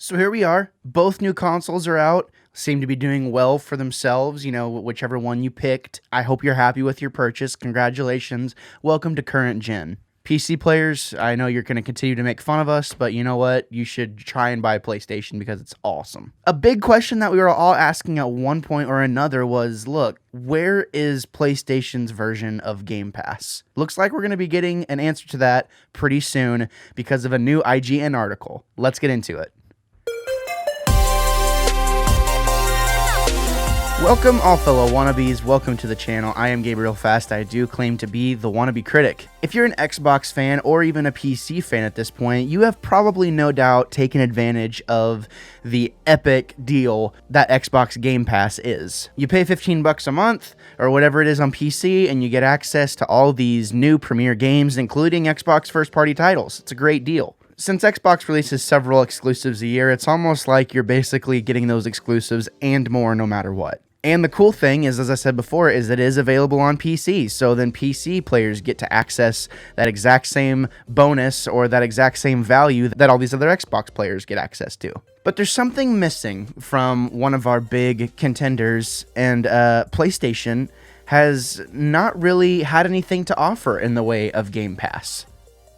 So here we are. Both new consoles are out. Seem to be doing well for themselves, whichever one you picked. I hope you're happy with your purchase. Congratulations. Welcome to current gen. PC players, I know you're going to continue to make fun of us, but you know what? You should try and buy PlayStation because it's awesome. A big question that we were all asking at one point or another was, look, where is PlayStation's version of Game Pass? Looks like we're going to be getting an answer to that pretty soon because of a new IGN article. Let's get into it. Welcome, all fellow wannabes. Welcome to the channel. I am Gabriel Fast. I do claim to be the wannabe critic. If you're an Xbox fan or even a PC fan at this point, you have probably no doubt taken advantage of the epic deal that Xbox Game Pass is. You pay $15 a month or whatever it is on PC and you get access to all these new premier games, including Xbox first-party titles. It's a great deal. Since Xbox releases several exclusives a year, it's almost like you're basically getting those exclusives and more no matter what. And the cool thing is, as I said before, is it is available on PC. So then PC players get to access that exact same bonus or that exact same value that all these other Xbox players get access to. But there's something missing from one of our big contenders, and PlayStation has not really had anything to offer in the way of Game Pass.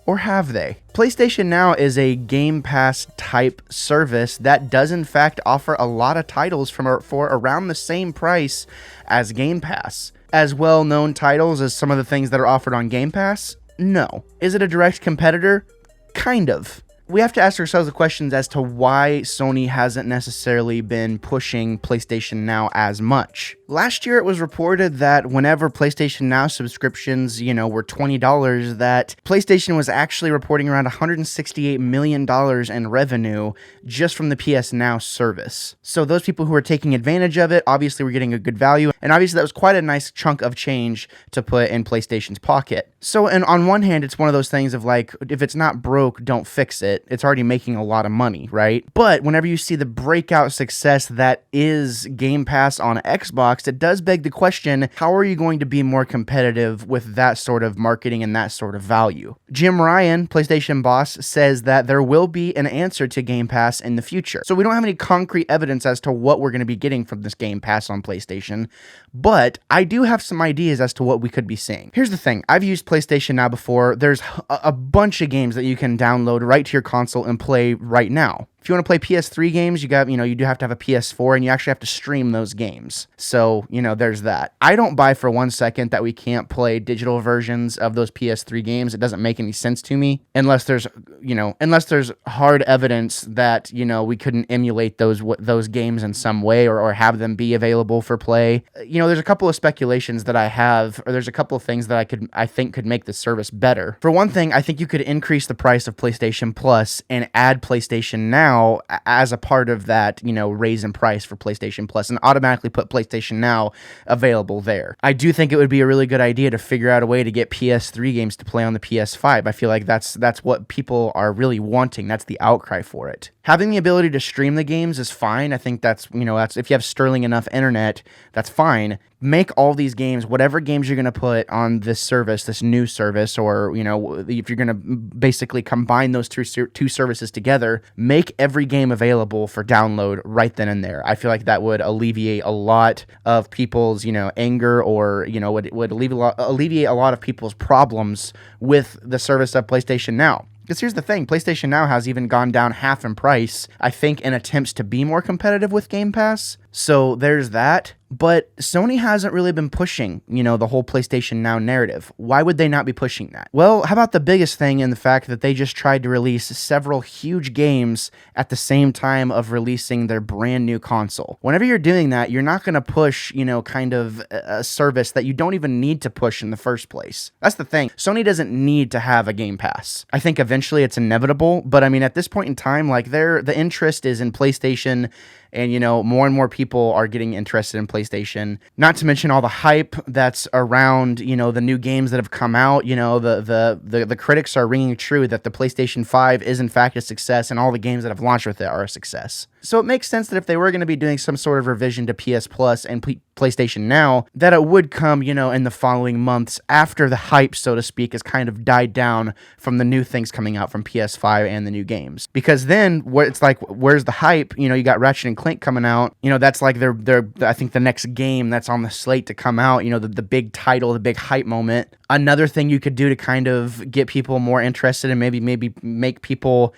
Or have they? PlayStation Now is a Game Pass type service that does in fact offer a lot of titles for around the same price as Game Pass. As well-known titles as some of the things that are offered on Game Pass? No. Is it a direct competitor? Kind of. We have to ask ourselves the questions as to why Sony hasn't necessarily been pushing PlayStation Now as much. Last year, it was reported that whenever PlayStation Now subscriptions, were $20, that PlayStation was actually reporting around $168 million in revenue just from the PS Now service. So those people who were taking advantage of it, obviously were getting a good value, and obviously that was quite a nice chunk of change to put in PlayStation's pocket. So, and on one hand, it's one of those things of like, if it's not broke, don't fix it. It's already making a lot of money, right? But whenever you see the breakout success that is Game Pass on Xbox, it does beg the question, how are you going to be more competitive with that sort of marketing and that sort of value? Jim Ryan, PlayStation boss, says that there will be an answer to Game Pass in the future. So we don't have any concrete evidence as to what we're going to be getting from this Game Pass on PlayStation, but I do have some ideas as to what we could be seeing. Here's the thing. I've used PlayStation Now before. There's a bunch of games that you can download right to your console and play right now. If you want to play PS3 games, you do have to have a PS4 and you actually have to stream those games. So, there's that. I don't buy for 1 second that we can't play digital versions of those PS3 games. It doesn't make any sense to me unless there's hard evidence that, we couldn't emulate those games in some way or have them be available for play. There's a couple of speculations that I have, or there's a couple of things that I think could make the service better. For one thing, I think you could increase the price of PlayStation Plus and add PlayStation Now as a part of that, raise in price for PlayStation Plus and automatically put PlayStation Now available there. I do think it would be a really good idea to figure out a way to get PS3 games to play on the PS5. I feel like that's what people are really wanting. That's the outcry for it. Having the ability to stream the games is fine. I think that's if you have sterling enough internet, that's fine. Make all these games, whatever games you're going to put on this service, this new service, or, if you're going to basically combine those two services together, make every game available for download right then and there. I feel like that would alleviate a lot of people's, anger or, would alleviate a lot of people's problems with the service of PlayStation Now. Because here's the thing, PlayStation Now has even gone down half in price, I think, in attempts to be more competitive with Game Pass. So there's that. But Sony hasn't really been pushing, the whole PlayStation Now narrative. Why would they not be pushing that? Well, how about the biggest thing in the fact that they just tried to release several huge games at the same time of releasing their brand new console. Whenever you're doing that, you're not going to push, kind of a service that you don't even need to push in the first place. That's the thing. Sony doesn't need to have a Game Pass. I think eventually it's inevitable, but I mean, at this point in time, like the interest is in PlayStation. And, more and more people are getting interested in PlayStation. Not to mention all the hype that's around, the new games that have come out. The critics are ringing true that the PlayStation 5 is in fact a success and all the games that have launched with it are a success. So it makes sense that if they were going to be doing some sort of revision to PS Plus and PlayStation Now, that it would come, in the following months after the hype, so to speak, has kind of died down from the new things coming out from PS5 and the new games. Because then it's like, where's the hype? You got Ratchet and Clank coming out. That's like their I think the next game that's on the slate to come out, the big title, the big hype moment. Another thing you could do to kind of get people more interested and maybe make people,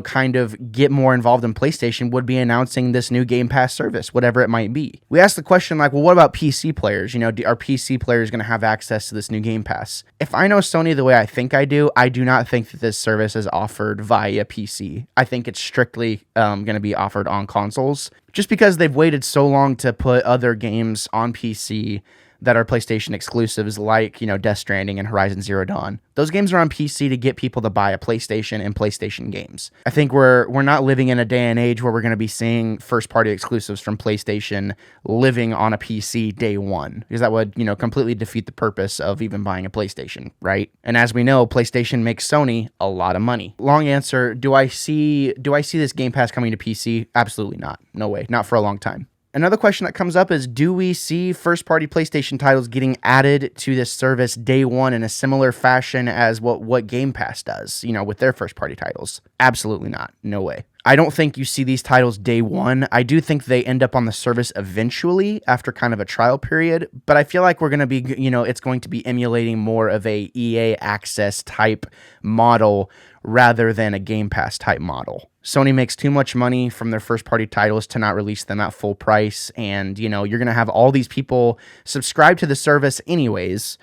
kind of get more involved in PlayStation would be announcing this new Game Pass service, whatever it might be. We asked the question like, well, what about PC players? Are PC players going to have access to this new Game Pass? If I know Sony the way I think I do not think that this service is offered via PC. I think it's strictly going to be offered on consoles, just because they've waited so long to put other games on PC that are PlayStation exclusives, like, Death Stranding and Horizon Zero Dawn. Those games are on PC to get people to buy a PlayStation and PlayStation games. I think we're not living in a day and age where we're going to be seeing first-party exclusives from PlayStation living on a PC day one, because that would, completely defeat the purpose of even buying a PlayStation, right? And as we know, PlayStation makes Sony a lot of money. Long answer, do I see this Game Pass coming to PC? Absolutely not. No way. Not for a long time. Another question that comes up is, do we see first-party PlayStation titles getting added to this service day one in a similar fashion as what Game Pass does, with their first-party titles? Absolutely not. No way. I don't think you see these titles day one. I do think they end up on the service eventually after kind of a trial period, but I feel like we're going to be, it's going to be emulating more of a EA Access type model rather than a Game Pass type model. Sony makes too much money from their first-party titles to not release them at full price, and, you're going to have all these people subscribe to the service anyways,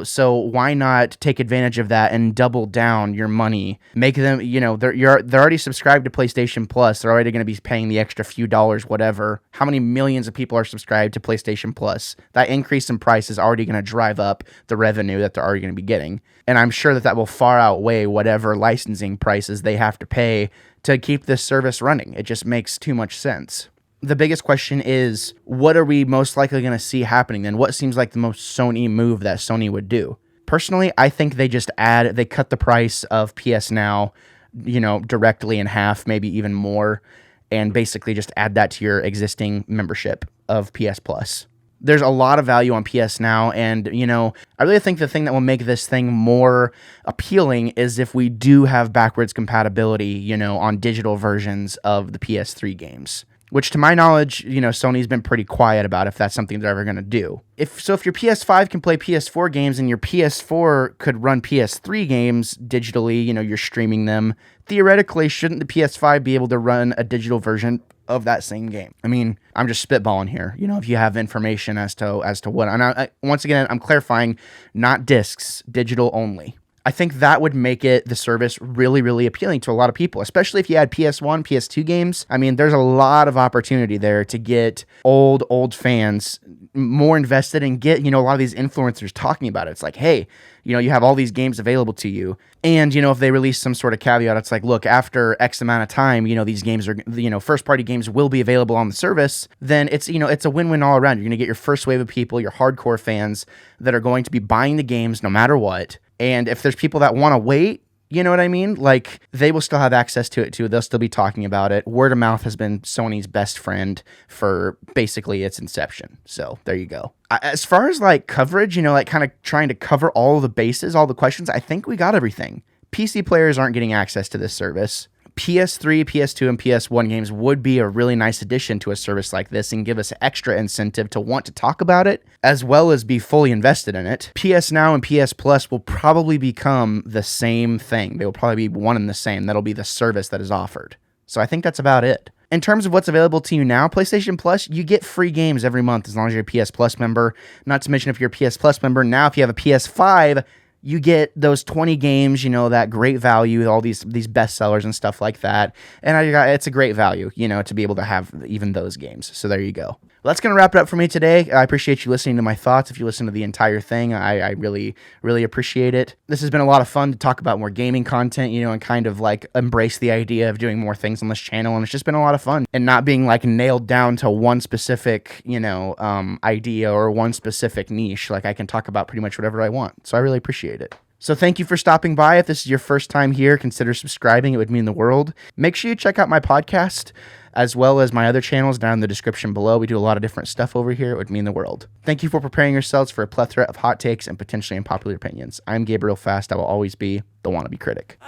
so why not take advantage of that and double down your money? Make them, they're already subscribed to PlayStation Plus. They're already going to be paying the extra few dollars, whatever. How many millions of people are subscribed to PlayStation Plus? That increase in price is already going to drive up the revenue that they're already going to be getting. And I'm sure that will far outweigh whatever licensing prices they have to pay to keep this service running. It just makes too much sense. The biggest question is, what are we most likely going to see happening then? What seems like the most Sony move that Sony would do? Personally, I think they cut the price of PS Now, directly in half, maybe even more, and basically just add that to your existing membership of PS Plus. There's a lot of value on PS Now, and, I really think the thing that will make this thing more appealing is if we do have backwards compatibility, on digital versions of the PS3 games. Which, to my knowledge, Sony's been pretty quiet about if that's something they're ever going to do. If your PS5 can play PS4 games and your PS4 could run PS3 games digitally, you're streaming them, theoretically, shouldn't the PS5 be able to run a digital version of that same game? I mean, I'm just spitballing here. If you have information as to what, and once again, I'm clarifying, not discs, digital only. I think that would make the service really, really appealing to a lot of people, especially if you had PS1, PS2 games. I mean, there's a lot of opportunity there to get old fans more invested and get, a lot of these influencers talking about it. It's like, hey, you have all these games available to you. And, if they release some sort of caveat, it's like, look, after X amount of time, these games are, first party games will be available on the service. Then it's, it's a win-win all around. You're going to get your first wave of people, your hardcore fans that are going to be buying the games no matter what. And if there's people that want to wait, you know what I mean? Like, they will still have access to it too. They'll still be talking about it. Word of mouth has been Sony's best friend for basically its inception. So there you go. As far as like coverage, kind of trying to cover all the bases, all the questions, I think we got everything. PC players aren't getting access to this service. PS3, PS2, and PS1 games would be a really nice addition to a service like this and give us extra incentive to want to talk about it, as well as be fully invested in it. PS Now and PS Plus will probably become the same thing. They will probably be one and the same. That'll be the service that is offered. So I think that's about it. In terms of what's available to you now, PlayStation Plus, you get free games every month as long as you're a PS Plus member. Not to mention if you're a PS Plus member, now if you have a PS5, you get those 20 games, that great value, all these bestsellers and stuff like that. And it's a great value, to be able to have even those games. So there you go. Well, that's going to wrap it up for me today. I appreciate you listening to my thoughts. If you listen to the entire thing, I really, really appreciate it. This has been a lot of fun to talk about more gaming content, and kind of like embrace the idea of doing more things on this channel. And it's just been a lot of fun and not being like nailed down to one specific, idea or one specific niche. Like, I can talk about pretty much whatever I want. So I really appreciate it. So thank you for stopping by. If this is your first time here, consider subscribing. It would mean the world. Make sure you check out my podcast. as well as my other channels down in the description below. We do a lot of different stuff over here. It would mean the world. Thank you for preparing yourselves for a plethora of hot takes and potentially unpopular opinions. I'm Gabriel Fast. I will always be the wannabe critic.